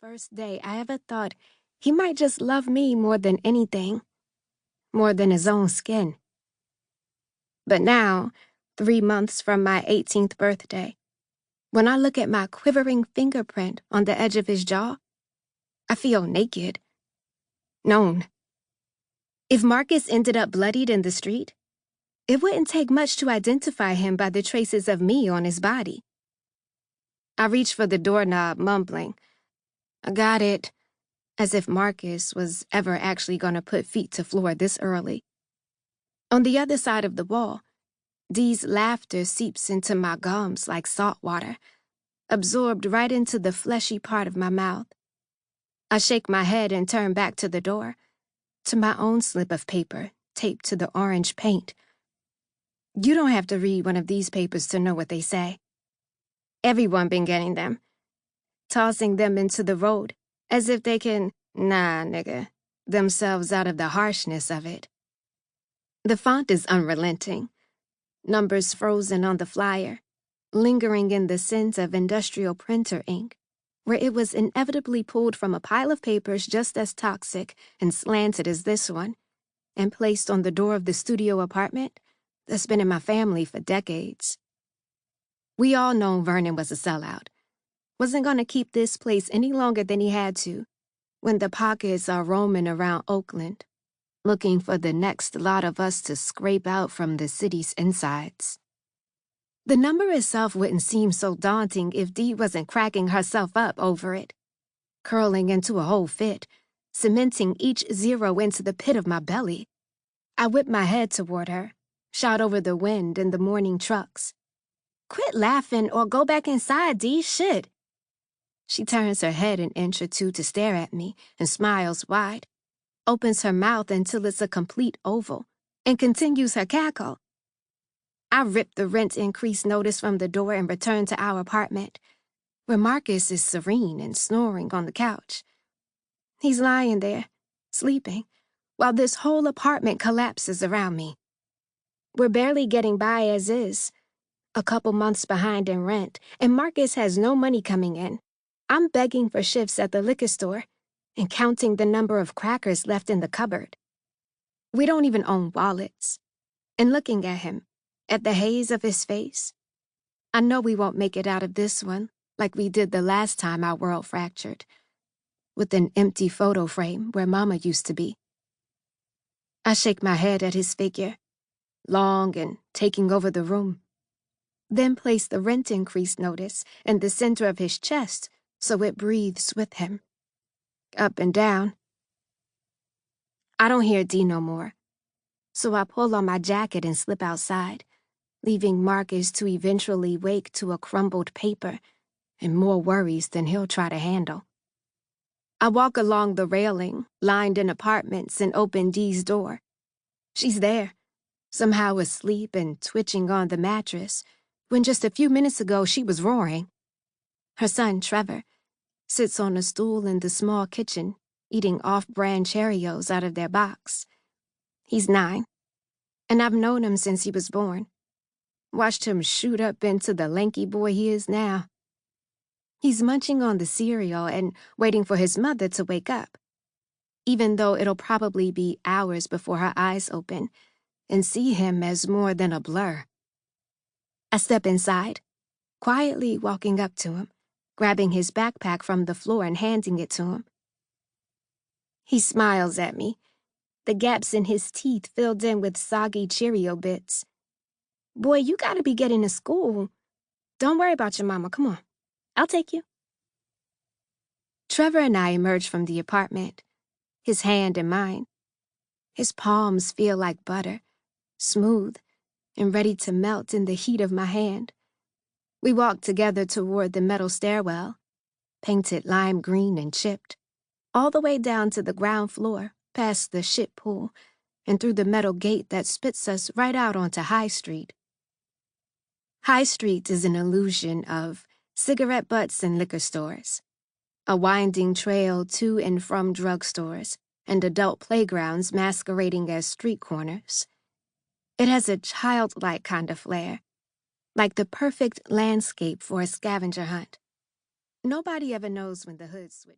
first day I ever thought he might just love me more than anything, more than his own skin. But now, 3 months from my 18th birthday, when I look at my quivering fingerprint on the edge of his jaw, I feel naked. Known. If Marcus ended up bloodied in the street, it wouldn't take much to identify him by the traces of me on his body. I reached for the doorknob, mumbling, "I got it," as if Marcus was ever actually going to put feet to floor this early. On the other side of the wall, Dee's laughter seeps into my gums like salt water, absorbed right into the fleshy part of my mouth. I shake my head and turn back to the door, to my own slip of paper taped to the orange paint. You don't have to read one of these papers to know what they say. Everyone been getting them, tossing them into the road as if they can, themselves out of the harshness of it. The font is unrelenting, numbers frozen on the flyer, lingering in the scent of industrial printer ink, where it was inevitably pulled from a pile of papers just as toxic and slanted as this one, and placed on the door of the studio apartment that's been in my family for decades. We all know Vernon was a sellout. Wasn't going to keep this place any longer than he had to, when the pockets are roaming around Oakland, looking for the next lot of us to scrape out from the city's insides. The number itself wouldn't seem so daunting if Dee wasn't cracking herself up over it, curling into a whole fit, cementing each zero into the pit of my belly. I whip my head toward her, shout over the wind and the morning trucks. "Quit laughing or go back inside, Dee, shit." She turns her head an inch or two to stare at me and smiles wide, opens her mouth until it's a complete oval, and continues her cackle. I rip the rent increase notice from the door and return to our apartment, where Marcus is serene and snoring on the couch. He's lying there, sleeping, while this whole apartment collapses around me. We're barely getting by as is, a couple months behind in rent, and Marcus has no money coming in. I'm begging for shifts at the liquor store and counting the number of crackers left in the cupboard. We don't even own wallets. And looking at him, at the haze of his face, I know we won't make it out of this one like we did the last time our world fractured, with an empty photo frame where Mama used to be. I shake my head at his figure, long and taking over the room, then place the rent increase notice in the center of his chest so it breathes with him. Up and down. I don't hear Dee no more, so I pull on my jacket and slip outside, leaving Marcus to eventually wake to a crumbled paper and more worries than he'll try to handle. I walk along the railing, lined in apartments, and open Dee's door. She's there, somehow asleep and twitching on the mattress, when just a few minutes ago she was roaring. Her son, Trevor, sits on a stool in the small kitchen, eating off-brand Cheerios out of their box. He's 9, and I've known him since he was born. Watched him shoot up into the lanky boy he is now. He's munching on the cereal and waiting for his mother to wake up, even though it'll probably be hours before her eyes open and see him as more than a blur. I step inside, quietly walking up to him, grabbing his backpack from the floor and handing it to him. He smiles at me, the gaps in his teeth filled in with soggy Cheerio bits. "Boy, you gotta be getting to school. Don't worry about your mama, come on. I'll take you." Trevor and I emerge from the apartment, his hand in mine. His palms feel like butter, smooth and ready to melt in the heat of my hand. We walk together toward the metal stairwell, painted lime green and chipped, all the way down to the ground floor, past the ship pool, and through the metal gate that spits us right out onto High Street. High Street is an illusion of cigarette butts and liquor stores, a winding trail to and from drugstores, and adult playgrounds masquerading as street corners. It has a childlike kind of flair, like the perfect landscape for a scavenger hunt. Nobody ever knows when the hood switch.